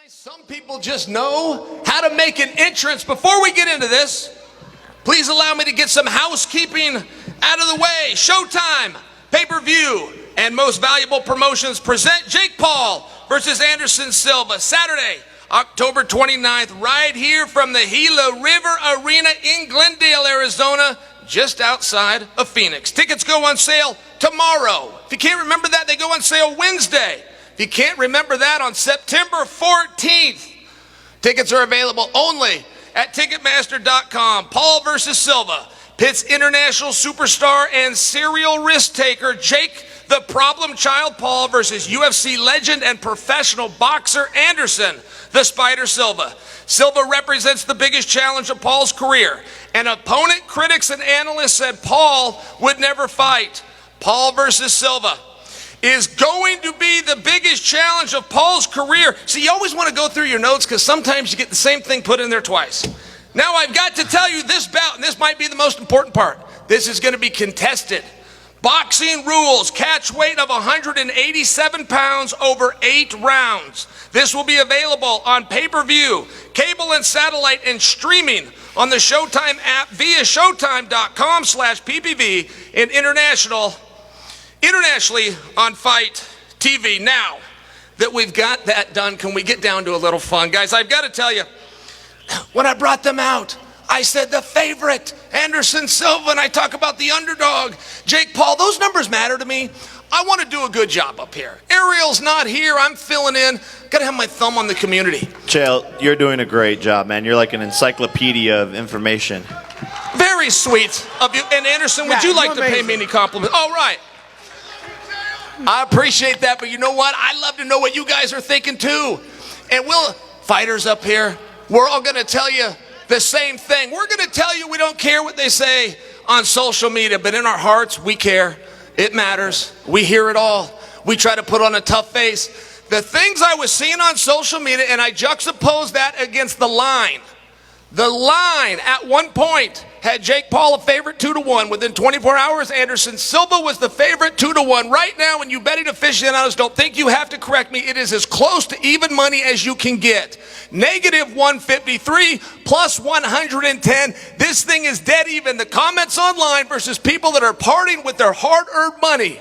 Some people just know how to make an entrance. Before we get into this, please allow me to get some housekeeping out of the way. Showtime, pay-per-view, and most valuable promotions present Jake Paul versus Anderson Silva, Saturday, October 29th, right here from the Gila River Arena in Glendale, Arizona, just outside of Phoenix. Tickets go on sale tomorrow. If you can't remember that, they go on sale Wednesday. If you can't remember that, on September 14th, tickets are available only at Ticketmaster.com. Paul versus Silva pits international superstar and serial risk taker Jake the Problem Child Paul versus UFC legend and professional boxer Anderson the Spider Silva. Silva represents the biggest challenge of Paul's career. An opponent, critics, and analysts said Paul would never fight. Paul versus Silva is going to be the biggest challenge of Paul's career. So you always want to go through your notes because sometimes you get the same thing put in there twice. Now I've got to tell you this bout, and this might be the most important part. This is going to be contested. Boxing rules, catch weight of 187 pounds over 8 rounds. This will be available on pay-per-view, cable and satellite, and streaming on the Showtime app via showtime.com/PPV and internationally on Fight TV. Now that we've got that done, can we get down to a little fun? Guys, I've got to tell you, when I brought them out, I said the favorite, Anderson Silva, and I talk about the underdog, Jake Paul. Those numbers matter to me. I want to do a good job up here. Ariel's not here. I'm filling in. Got to have my thumb on the community. Chael, you're doing a great job, man. You're like an encyclopedia of information. Very sweet of you. And Anderson, would you like to pay me any compliments? All right. I appreciate that, but you know what? I love to know what you guys are thinking too. And fighters up here, we're all going to tell you the same thing. We're going to tell you we don't care what they say on social media, but in our hearts, we care. It matters. We hear it all. We try to put on a tough face. The things I was seeing on social media, and I juxtaposed that against the line. The line at one point had Jake Paul a favorite 2-1. Within 24 hours, Anderson Silva was the favorite 2-1. Right now, when you betting aficionados don't think you have to correct me, it is as close to even money as you can get. -153 plus 110. This thing is dead even. The comments online versus people that are parting with their hard-earned money.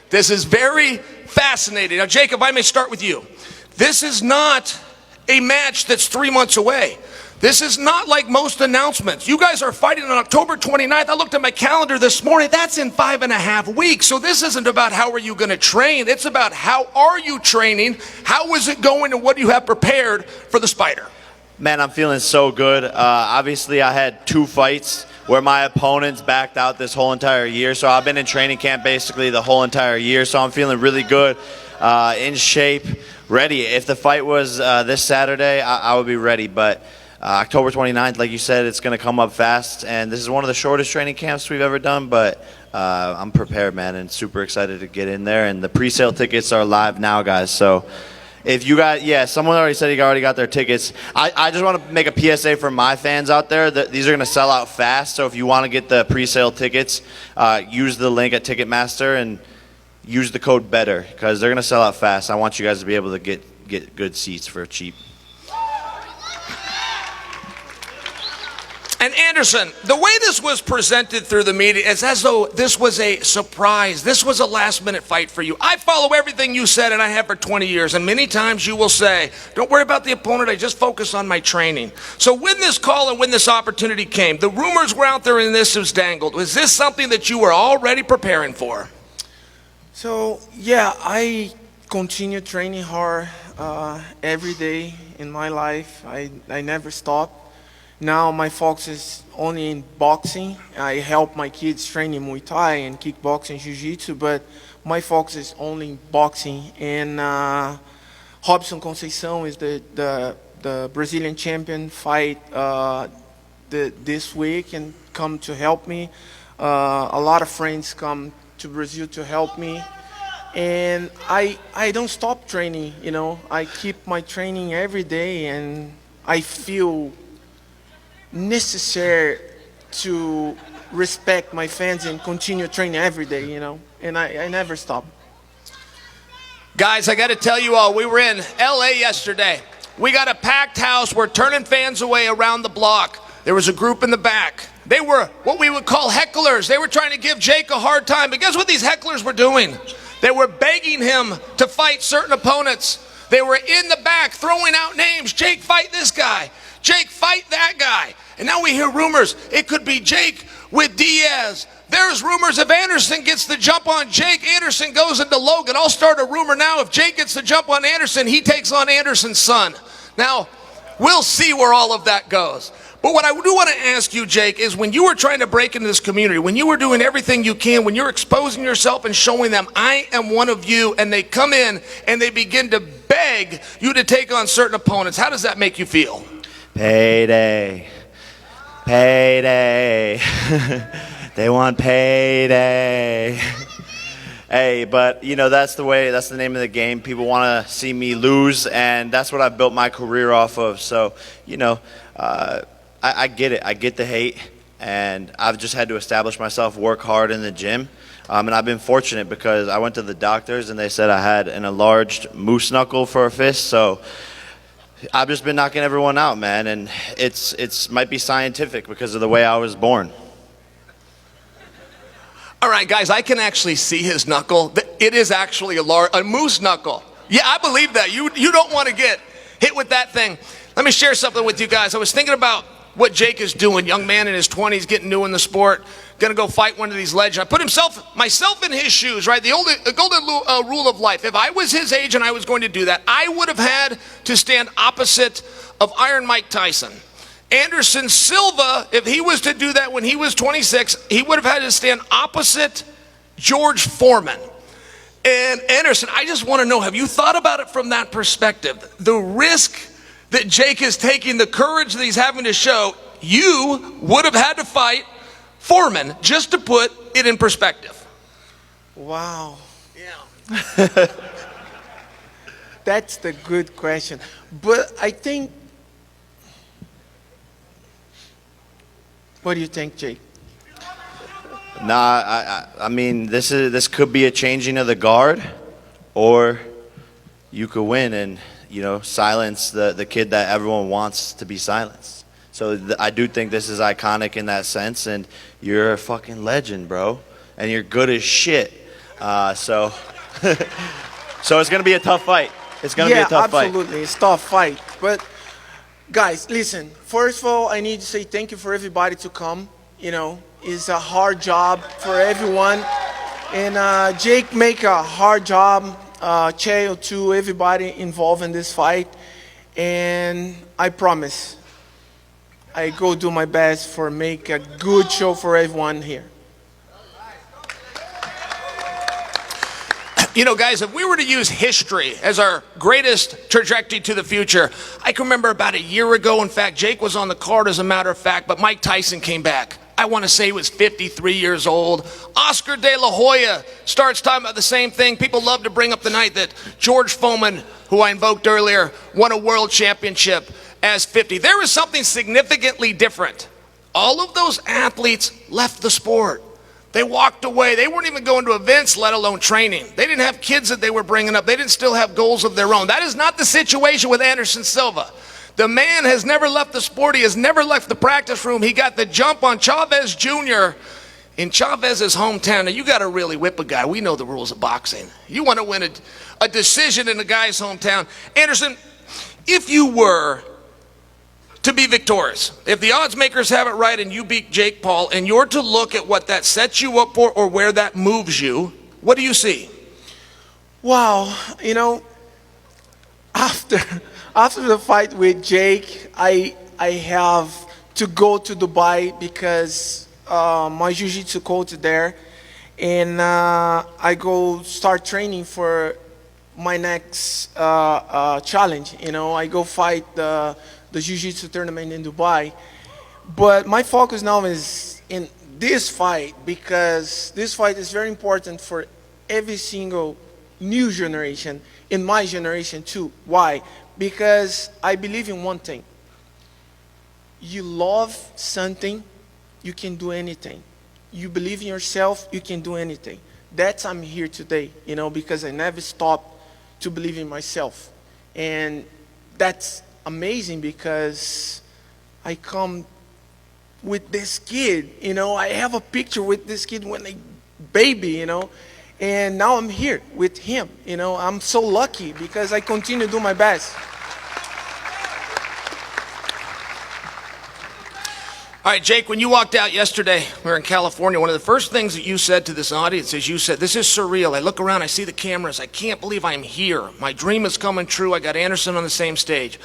This is very fascinating. Now, Jacob, I may start with you. This is not a match that's 3 months away. This is not like most announcements. You guys are fighting on October 29th. I looked at my calendar this morning. That's in 5.5 weeks. So this isn't about how are you going to train. It's about how are you training, how is it going, and what do you have prepared for the Spider? Man, I'm feeling so good. Obviously, I had 2 fights where my opponents backed out this whole entire year. So I've been in training camp basically the whole entire year. So I'm feeling really good, in shape, ready. If the fight was this Saturday, I would be ready. But October 29th, like you said, it's going to come up fast, and this is one of the shortest training camps we've ever done, but I'm prepared, man, and super excited to get in there, and the pre-sale tickets are live now, guys, so if you got, someone already said he already got their tickets. I just want to make a PSA for my fans out there that these are going to sell out fast, so if you want to get the pre-sale tickets, use the link at Ticketmaster and use the code BETTER, because they're going to sell out fast. I want you guys to be able to get good seats for cheap. And Anderson, the way this was presented through the media is as though this was a surprise. This was a last-minute fight for you. I follow everything you said, and I have for 20 years. And many times you will say, don't worry about the opponent. I just focus on my training. So when this call and when this opportunity came, the rumors were out there and this was dangled. Was this something that you were already preparing for? So, yeah, I continue training hard every day in my life. I never stop. Now my focus is only in boxing. I help my kids train in Muay Thai and kickboxing, Jiu-Jitsu, but my focus is only in boxing. And Robson Conceição is the Brazilian champion fight this week and come to help me. A lot of friends come to Brazil to help me. And I don't stop training, you know. I keep my training every day, and I feel necessary to respect my fans and continue training every day, you know, and I never stop. Guys, I got to tell you all, we were in LA yesterday. We got a packed house. We're turning fans away around the block. There was a group in the back. They were what we would call hecklers. They were trying to give Jake a hard time. But guess what these hecklers were doing? They were begging him to fight certain opponents. They were in the back throwing out names. Jake, fight this guy. Jake, fight that guy. And now we hear rumors. It could be Jake with Diaz. There's rumors if Anderson gets the jump on Jake, Anderson goes into Logan. I'll start a rumor now. If Jake gets the jump on Anderson, he takes on Anderson's son. Now, we'll see where all of that goes. But what I do want to ask you, Jake, is when you were trying to break into this community, when you were doing everything you can, when you're exposing yourself and showing them, I am one of you, and they come in and they begin to beg you to take on certain opponents, how does that make you feel? Payday. Payday. They want payday. Hey, but you know, that's the name of the game. People want to see me lose, and that's what I've built my career off of. So, you know, I get it. I get the hate, and I've just had to establish myself, work hard in the gym. And I've been fortunate because I went to the doctors, and they said I had an enlarged moose knuckle for a fist. So I've just been knocking everyone out, man, and it's might be scientific because of the way I was born. All right, guys, I can actually see his knuckle. It is actually a moose knuckle. Yeah, I believe that. You don't want to get hit with that thing. Let me share something with you guys. I was thinking about what Jake is doing. Young man in his 20s, getting new in the sport, going to go fight one of these legends. I put myself in his shoes, right? The golden rule of life. If I was his age and I was going to do that, I would have had to stand opposite of Iron Mike Tyson. Anderson Silva, if he was to do that when he was 26, he would have had to stand opposite George Foreman. And Anderson, I just want to know, have you thought about it from that perspective? The risk that Jake is taking, the courage that he's having to show, you would have had to fight Foreman, just to put it in perspective. Wow. Yeah. That's the good question. But I think, what do you think, Jake? Nah, I mean, this could be a changing of the guard, or you could win and, you know, silence the kid that everyone wants to be silenced. So I do think this is iconic in that sense, and you're a fucking legend, bro, and you're good as shit. So it's gonna be a tough fight. It's gonna be a tough fight. Yeah, absolutely, it's a tough fight. But guys, listen. First of all, I need to say thank you for everybody to come. You know, it's a hard job for everyone, and Jake make a hard job. Chael too, everybody involved in this fight, and I promise I go do my best for make a good show for everyone here. You know, guys, if we were to use history as our greatest trajectory to the future, I can remember about a year ago, in fact, Jake was on the card as a matter of fact, but Mike Tyson came back. I want to say he was 53 years old. Oscar de la Hoya starts talking about the same thing. People love to bring up the night that George Foreman, who I invoked earlier, won a world championship as 50. There was something significantly different. All of those athletes left the sport. They walked away. They weren't even going to events, let alone training. They didn't have kids that they were bringing up. They didn't still have goals of their own. That is not the situation with Anderson Silva. The man has never left the sport. He has never left the practice room. He got the jump on Chavez Jr. in Chavez's hometown. Now, you got to really whip a guy. We know the rules of boxing. You want to win a decision in a guy's hometown. Anderson, if you were to be victorious, if the odds makers have it right and you beat Jake Paul, and you're to look at what that sets you up for or where that moves you, what do you see? Wow, you know, after the fight with Jake, I have to go to Dubai because my jiu-jitsu coach is there, and I go start training for my next challenge. You know, I go fight the jiu-jitsu tournament in Dubai, but my focus now is in this fight because this fight is very important for every single new generation, in my generation too. Why? Because I believe in one thing. You love something, you can do anything. You believe in yourself, you can do anything. That's I'm here today, you know, because I never stopped to believe in myself. And that's amazing because I come with this kid, you know. I have a picture with this kid when I baby, you know, and now I'm here with him, you know. I'm so lucky because I continue to do my best. All right, Jake, when you walked out yesterday, we were in California, one of the first things that you said to this audience is you said, this is surreal. I look around, I see the cameras. I can't believe I'm here. My dream is coming true. I got Anderson on the same stage.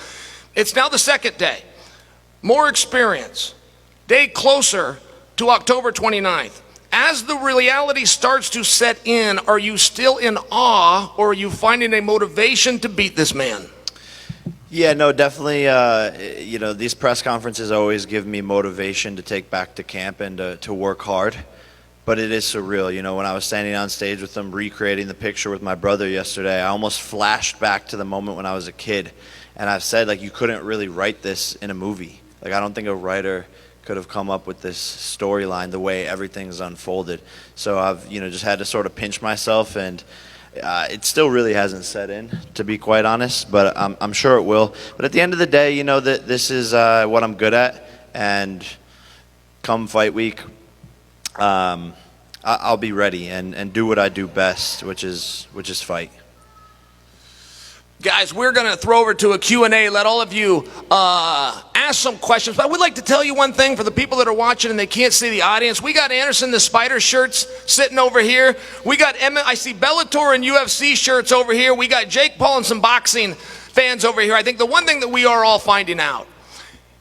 It's now the second day. More experience. Day closer to October 29th. As the reality starts to set in, are you still in awe or are you finding a motivation to beat this man? Yeah, no, definitely. You know, these press conferences always give me motivation to take back to camp and to work hard. But it is surreal. You know, when I was standing on stage with them, recreating the picture with my brother yesterday, I almost flashed back to the moment when I was a kid. And I've said, like, you couldn't really write this in a movie. Like, I don't think a writer could have come up with this storyline the way everything's unfolded. So I've, you know, just had to sort of pinch myself, and it still really hasn't set in, to be quite honest, but I'm sure it will. But at the end of the day, you know, that this is what I'm good at, and come fight week, I'll be ready and do what I do best, which is fight. Guys, we're going to throw over to a Q&A, let all of you ask some questions. But I would like to tell you one thing for the people that are watching and they can't see the audience. We got Anderson the Spider shirts sitting over here. We got I see Bellator and UFC shirts over here. We got Jake Paul and some boxing fans over here. I think the one thing that we are all finding out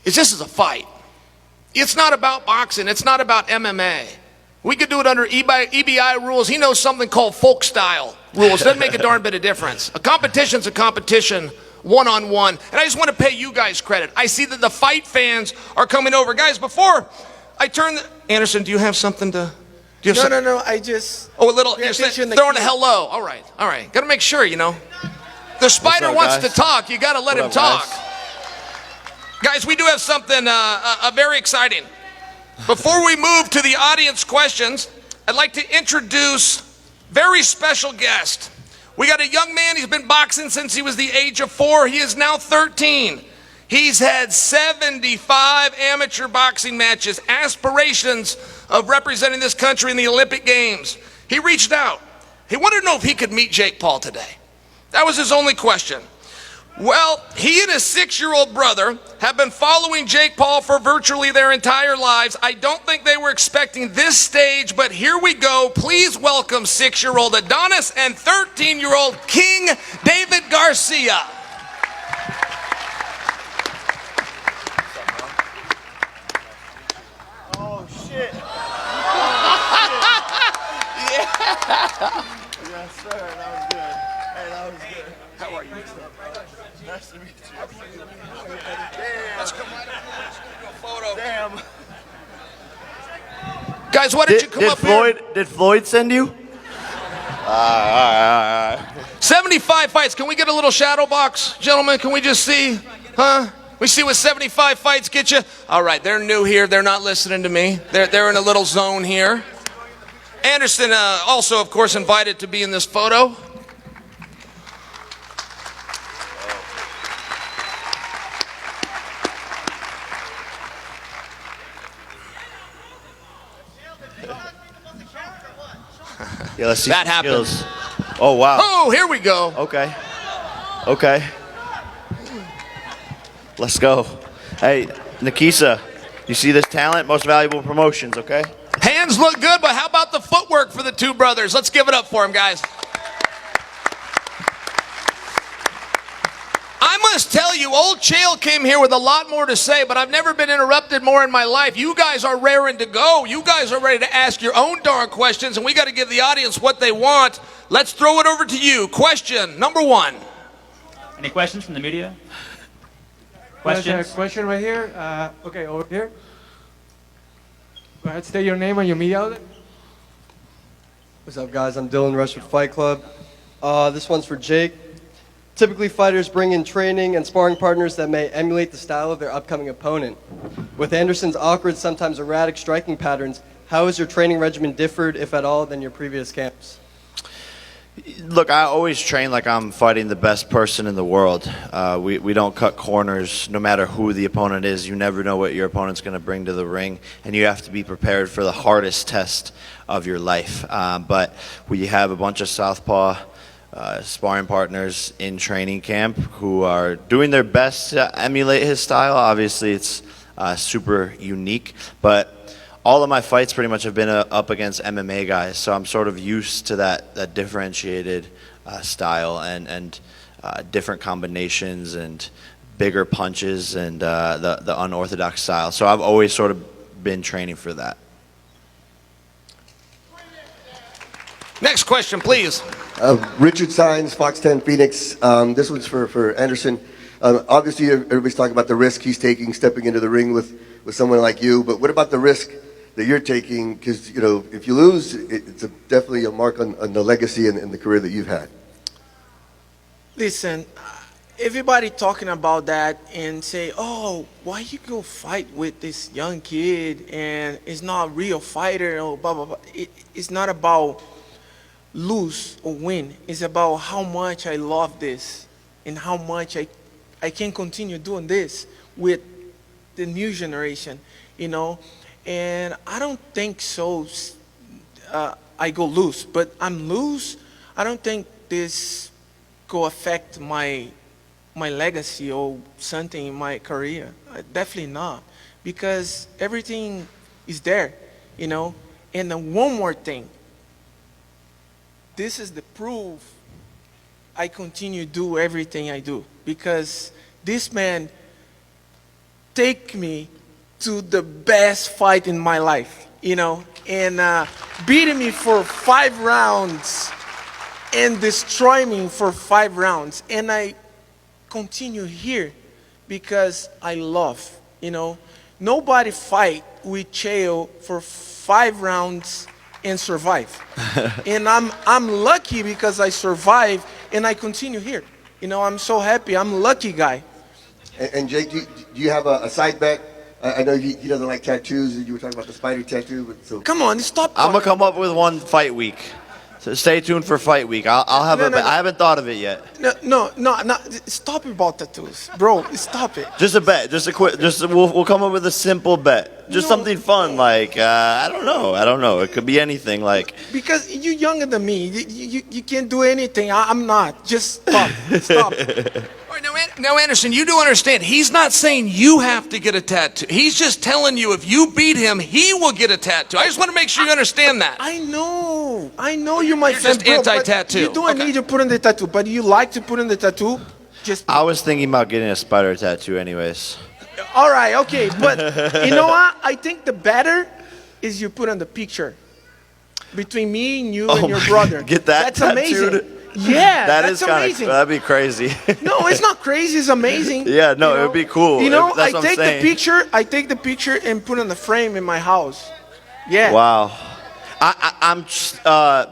is this is a fight. It's not about boxing. It's not about MMA. We could do it under EBI rules. He knows something called folk style rules. Doesn't make a darn bit of difference. A competition's a competition, one-on-one. And I just want to pay you guys credit. I see that the fight fans are coming over. Guys, before I turn Anderson, do you have something to... No, I just... Oh, a little... You're throwing a hello. All right. Got to make sure, you know. The Spider wants to talk. You got to let him talk. Guys, we do have something very exciting. Before we move to the audience questions, I'd like to introduce very special guest. We got a young man, he's been boxing since he was the age of 4. He is now 13. He's had 75 amateur boxing matches, aspirations of representing this country in the Olympic Games. He reached out. He wanted to know if he could meet Jake Paul today. That was his only question. Well, he and his 6-year-old brother have been following Jake Paul for virtually their entire lives. I don't think they were expecting this stage, but here we go. Please welcome 6-year-old Adonis and 13-year-old King David Garcia. Oh, shit. Yeah. Yes, sir. That was good. Hey, that was good. How are you? Nice to meet you. Damn. Let's come right up. Let's do a photo. Damn. Guys, why did you come up here? Did Floyd send you? All right. 75 fights. Can we get a little shadow box, gentlemen? Can we just see? Huh? We see what 75 fights get you? All right, they're new here. They're not listening to me. They're in a little zone here. Anderson also, of course, invited to be in this photo. Yeah, let's see that some happened. skills. Oh, wow. Oh, here we go. Okay. Let's go. Hey, Nikisa, you see this talent? Most valuable promotions, okay? Hands look good, but how about the footwork for the two brothers? Let's give it up for them, guys. I must tell you, old Chael came here with a lot more to say, but I've never been interrupted more in my life. You guys are raring to go. You guys are ready to ask your own darn questions, and we got to give the audience what they want. Let's throw it over to you. Question number 1. Any questions from the media? Questions? There's a question right here. Okay, over here. Go ahead, state your name and your media outlet. What's up, guys? I'm Dylan Rush with Fight Club. This one's for Jake. Typically, fighters bring in training and sparring partners that may emulate the style of their upcoming opponent. With Anderson's awkward, sometimes erratic striking patterns, how has your training regimen differed, if at all, than your previous camps? Look, I always train like I'm fighting the best person in the world. We don't cut corners no matter who the opponent is. You never know what your opponent's going to bring to the ring, and you have to be prepared for the hardest test of your life. But we have a bunch of southpaw sparring partners in training camp who are doing their best to emulate his style. Obviously, it's super unique, but all of my fights pretty much have been up against MMA guys, so I'm sort of used to that differentiated style and different combinations and bigger punches and the unorthodox style. So I've always sort of been training for that. Next question, please. Richard Sines, Fox 10 Phoenix. This one's for Anderson. Obviously, everybody's talking about the risk he's taking stepping into the ring with someone like you, but what about the risk that you're taking? Because, you know, if you lose, it's definitely a mark on the legacy and the career that you've had. Listen, everybody talking about that and say, oh, why you go fight with this young kid and it's not a real fighter or blah, blah, blah. It's not about lose or win. It's about how much I love this and how much I can continue doing this with the new generation, you know. And I don't think so. I go loose, but I'm loose. I don't think this go affect my legacy or something in my career. Definitely not, because everything is there, you know. And then one more thing. This is the proof I continue to do everything I do, because this man take me to the best fight in my life, you know, and beating me for 5 rounds and destroy me for 5 rounds. And I continue here because I love, you know. Nobody fight with chael for 5 rounds and survive. And I'm lucky because I survive and I continue here. You know, I'm so happy. I'm a lucky guy. And Jake, do you have a side bet? I know he doesn't like tattoos. You were talking about the spider tattoo. But so. Come on, stop. I'm gonna come up with one fight week. So stay tuned for fight week. I'll have No. I haven't thought of it yet. No. Stop about tattoos, bro. Stop it. Just a bet. We'll come up with a simple bet. Just No. something fun, like I don't know. It could be anything. Like Because you're younger than me. You can't do anything. I'm not. Just stop. Stop. All right, now, Anderson, you do understand, he's not saying you have to get a tattoo. He's just telling you if you beat him, he will get a tattoo. I just want to make sure you understand that. I know you're my You're friend, just bro, but anti-tattoo. You don't Okay. need to put in the tattoo, but you like to put in the tattoo. Just I was thinking about getting a spider tattoo, anyways. all right, okay. But you know what? I think the better is you put on the picture between me and you and your my brother. God, get that That's tattooed? amazing. Yeah, That's that's amazing. That'd be crazy. No, it's not crazy. It's amazing. Yeah, no, You it would be cool. You know, That's I what I'm take the saying. picture. I take the picture and put it in the frame in my house. Yeah. Wow.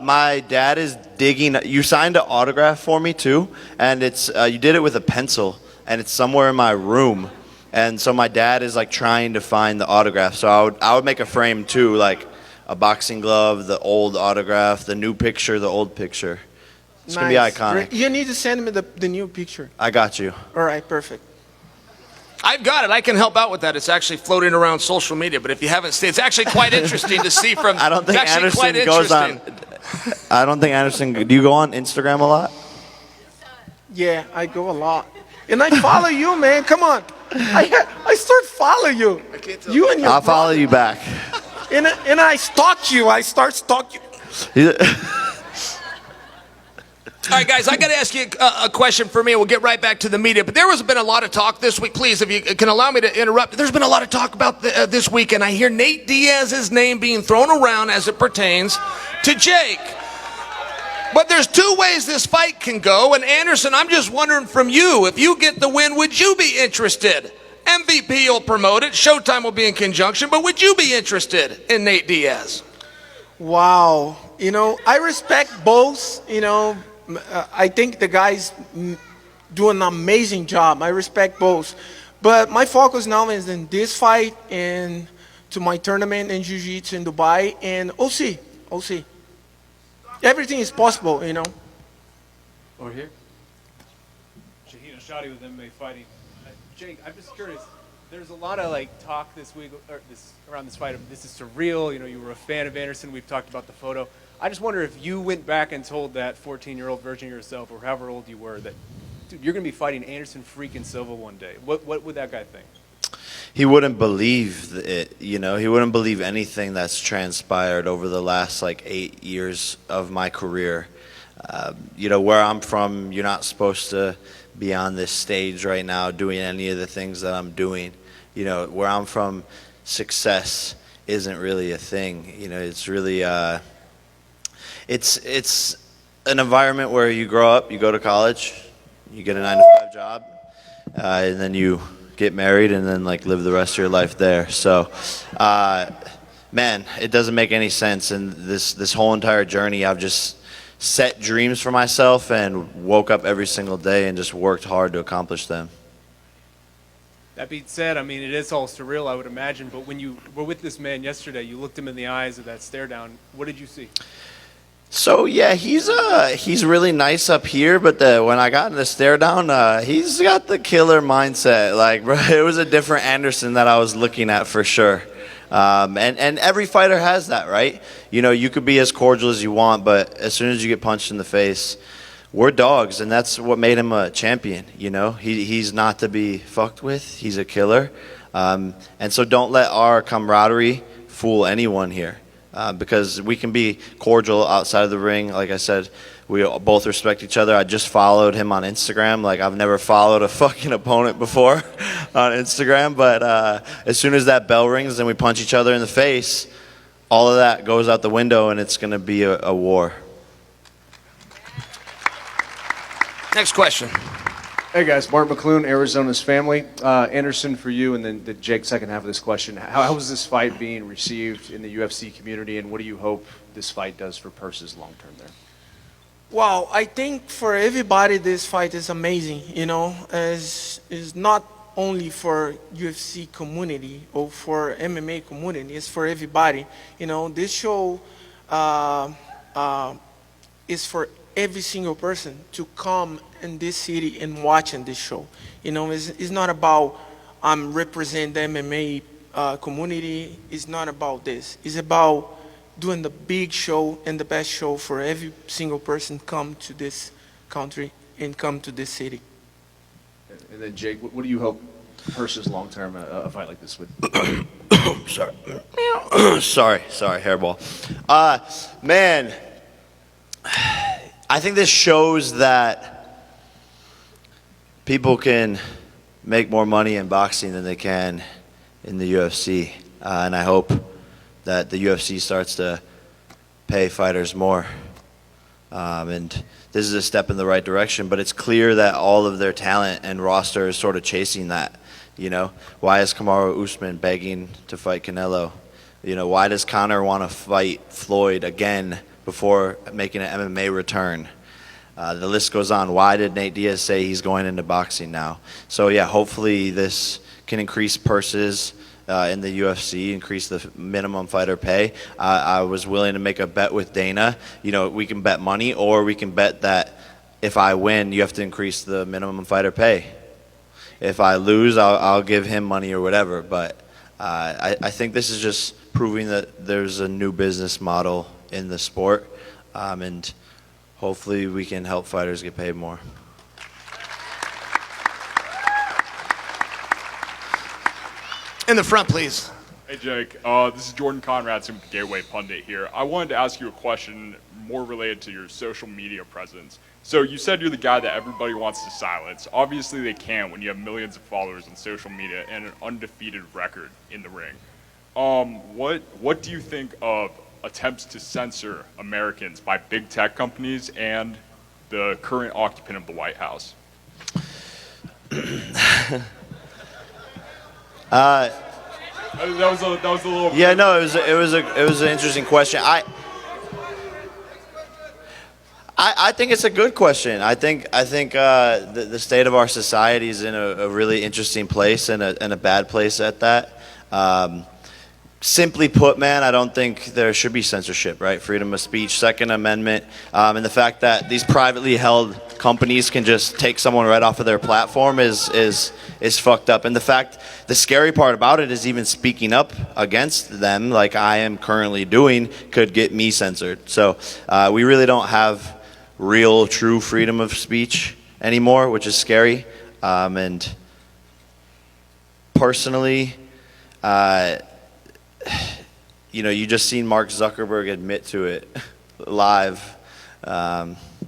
My dad is digging. You signed an autograph for me too, and it's you did it with a pencil, and it's somewhere in my room. And so my dad is like trying to find the autograph. So I would make a frame too, like a boxing glove, the old autograph, the new picture, the old picture. It's gonna be Nice. iconic. Great. You need to send me the new picture. I got you. All right, perfect. I've got it. I can help out with that. It's actually floating around social media, but if you haven't seen, it's actually quite interesting to see from. I don't think it's actually quite Anderson goes on. interesting. I don't think Anderson. Do you go on Instagram a lot? Yeah, I go a lot, and I follow you, man. Come on, I start follow you. You and your I'll follow you back. and I stalk you. I start stalk you. All right, guys, I got to ask you a question for me. We'll get right back to the media. But there has been a lot of talk this week. Please, if you can allow me to interrupt. There's been a lot of talk about this week, and I hear Nate Diaz's name being thrown around as it pertains to Jake. But there's 2 ways this fight can go. And Anderson, I'm just wondering from you, if you get the win, would you be interested? MVP will promote it. Showtime will be in conjunction. But would you be interested in Nate Diaz? Wow. You know, I respect both. You know, I think the guys do an amazing job. I respect both. But my focus now is in this fight and to my tournament in Jiu-Jitsu in Dubai. And we'll see. Everything is possible, you know. Over here. Shaheen Ashadi with MMA Fighting. Jake, I'm just curious. There's a lot of talk this week or around this fight of this is surreal. You know, you were a fan of Anderson. We've talked about the photo. I just wonder if you went back and told that 14-year-old version of yourself, or however old you were, that dude, you're gonna be fighting Anderson freaking Silva one day. What would that guy think? He wouldn't believe it, you know. He wouldn't believe anything that's transpired over the last 8 years of my career. You know, where I'm from, you're not supposed to be on this stage right now doing any of the things that I'm doing. You know, where I'm from, success isn't really a thing. You know, it's really it's an environment where you grow up, you go to college, you get a 9-to-5 job, and then you get married and then live the rest of your life there. So, man, it doesn't make any sense. And this whole entire journey, I've just set dreams for myself and woke up every single day and just worked hard to accomplish them. That being said, I mean, it is all surreal, I would imagine. But when you were with this man yesterday, you looked him in the eyes of that stare down. What did you see? So yeah, he's really nice up here, but when I got in the stare down, he's got the killer mindset. Bro, it was a different Anderson that I was looking at for sure. And every fighter has that, right? You know, you could be as cordial as you want, but as soon as you get punched in the face, we're dogs, and that's what made him a champion. You know, he's not to be fucked with. He's a killer, and so don't let our camaraderie fool anyone here. Because we can be cordial outside of the ring. Like I said, we both respect each other. I just followed him on Instagram. I've never followed a fucking opponent before on Instagram. But as soon as that bell rings and we punch each other in the face, all of that goes out the window, and it's going to be a war. Next question. Hey guys, Mark McClune, Arizona's family. Anderson for you, and then Jake, second half of this question. How is this fight being received in the UFC community, and what do you hope this fight does for purses long term there? Well, I think for everybody this fight is amazing, you know, as is not only for UFC community or for MMA community, it's for everybody. You know, this show is for every single person to come in this city and watching this show. You know, it's not about represent the MMA community. It's not about this. It's about doing the big show and the best show for every single person come to this country and come to this city. And then Jake, what do you hope purses long term a fight like this would? Sorry, hairball. Man, I think this shows that people can make more money in boxing than they can in the UFC. And I hope that the UFC starts to pay fighters more. And this is a step in the right direction, but it's clear that all of their talent and roster is sort of chasing that. You know, why is Kamaru Usman begging to fight Canelo? You know, why does Conor want to fight Floyd again before making an MMA return? The list goes on. Why did Nate Diaz say he's going into boxing now? So yeah, hopefully this can increase purses in the UFC, increase the minimum fighter pay. I was willing to make a bet with Dana. You know, we can bet money, or we can bet that if I win, you have to increase the minimum fighter pay. If I lose, I'll give him money or whatever. But I think this is just proving that there's a new business model in the sport, and hopefully we can help fighters get paid more. In the front, please. Hey Jake, this is Jordan Conradson with Gateway Pundit here. I wanted to ask you a question more related to your social media presence. So you said you're the guy that everybody wants to silence. Obviously they can't when you have millions of followers on social media and an undefeated record in the ring. What do you think of attempts to censor Americans by big tech companies and the current occupant of the White House? That was a little. Yeah, no, it was an interesting question. I think it's a good question. I think the state of our society is in a really interesting place, and a bad place at that. Simply put, man, I don't think there should be censorship, right? Freedom of speech, Second Amendment, and the fact that these privately held companies can just take someone right off of their platform is fucked up. And the scary part about it is even speaking up against them, like I am currently doing, could get me censored. So we really don't have real, true freedom of speech anymore, which is scary. And personally, you know, you just seen Mark Zuckerberg admit to it live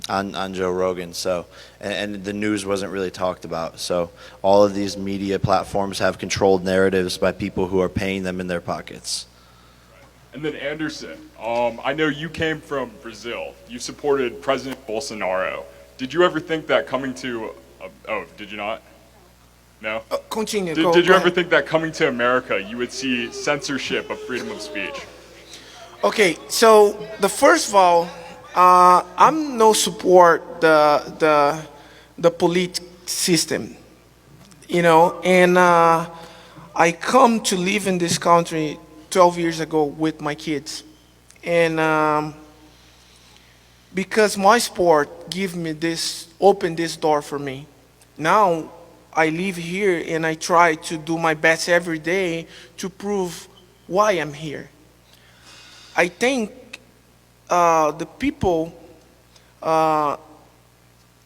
on Joe Rogan. So, and the news wasn't really talked about. So, all of these media platforms have controlled narratives by people who are paying them in their pockets. And then Anderson, I know you came from Brazil. You supported President Bolsonaro. Did you ever think that coming to, did you not? No? Continue. Did you ever think that coming to America, you would see censorship of freedom of speech? Okay, so the first of all, I'm no support the police system, you know, and I come to live in this country 12 years ago with my kids, and because my sport give me this, open this door for me. Now I live here and I try to do my best every day to prove why I'm here. I think the people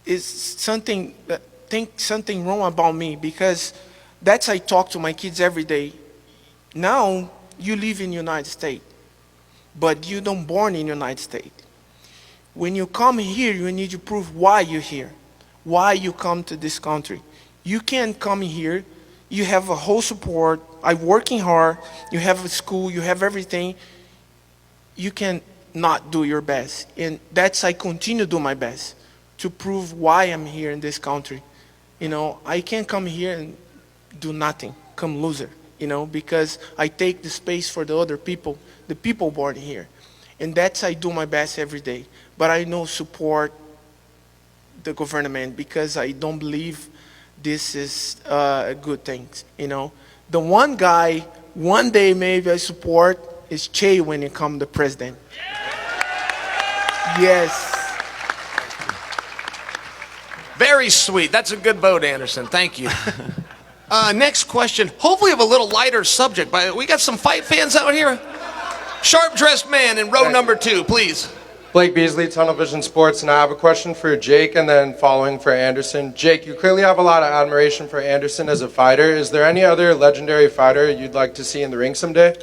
is something that think something wrong about me, because that's I talk to my kids every day. Now you live in United States, but you don't born in United States. When you come here, you need to prove why you're here, why you come to this country. You can't come here. You have a whole support. I'm working hard. You have a school. You have everything. You can not do your best, and that's I continue to do my best to prove why I'm here in this country. You know, I can't come here and do nothing, come loser. You know, because I take the space for the other people, the people born here, and that's I do my best every day. But I don't support the government because I don't believe this is a good thing. You know, the one guy one day maybe I support is chael when it comes to president. Yes. Very sweet. That's a good vote, Anderson. Thank you. Next question. Hopefully of a little lighter subject. But we got some fight fans out here. Sharp-dressed man in row number 2, please. Blake Beasley, Tunnel Vision Sports, and I have a question for Jake and then following for Anderson. Jake, you clearly have a lot of admiration for Anderson as a fighter. Is there any other legendary fighter you'd like to see in the ring someday?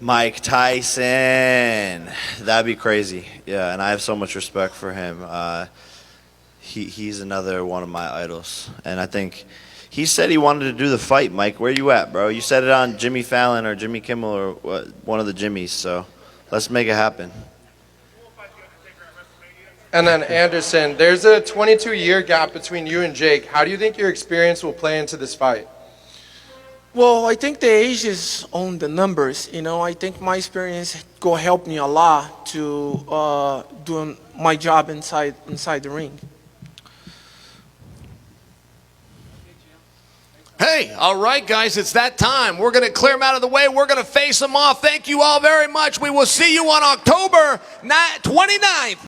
Mike Tyson. That'd be crazy. Yeah, and I have so much respect for him. He's another one of my idols. And I think he said he wanted to do the fight, Mike. Where you at, bro? You said it on Jimmy Fallon or Jimmy Kimmel or one of the Jimmys. So let's make it happen. And then Anderson, there's a 22-year gap between you and Jake. How do you think your experience will play into this fight? Well, I think the age is on the numbers. You know, I think my experience go help me a lot to doing my job inside the ring. Hey, all right, guys, it's that time. We're going to clear them out of the way. We're going to face them off. Thank you all very much. We will see you on October 29th.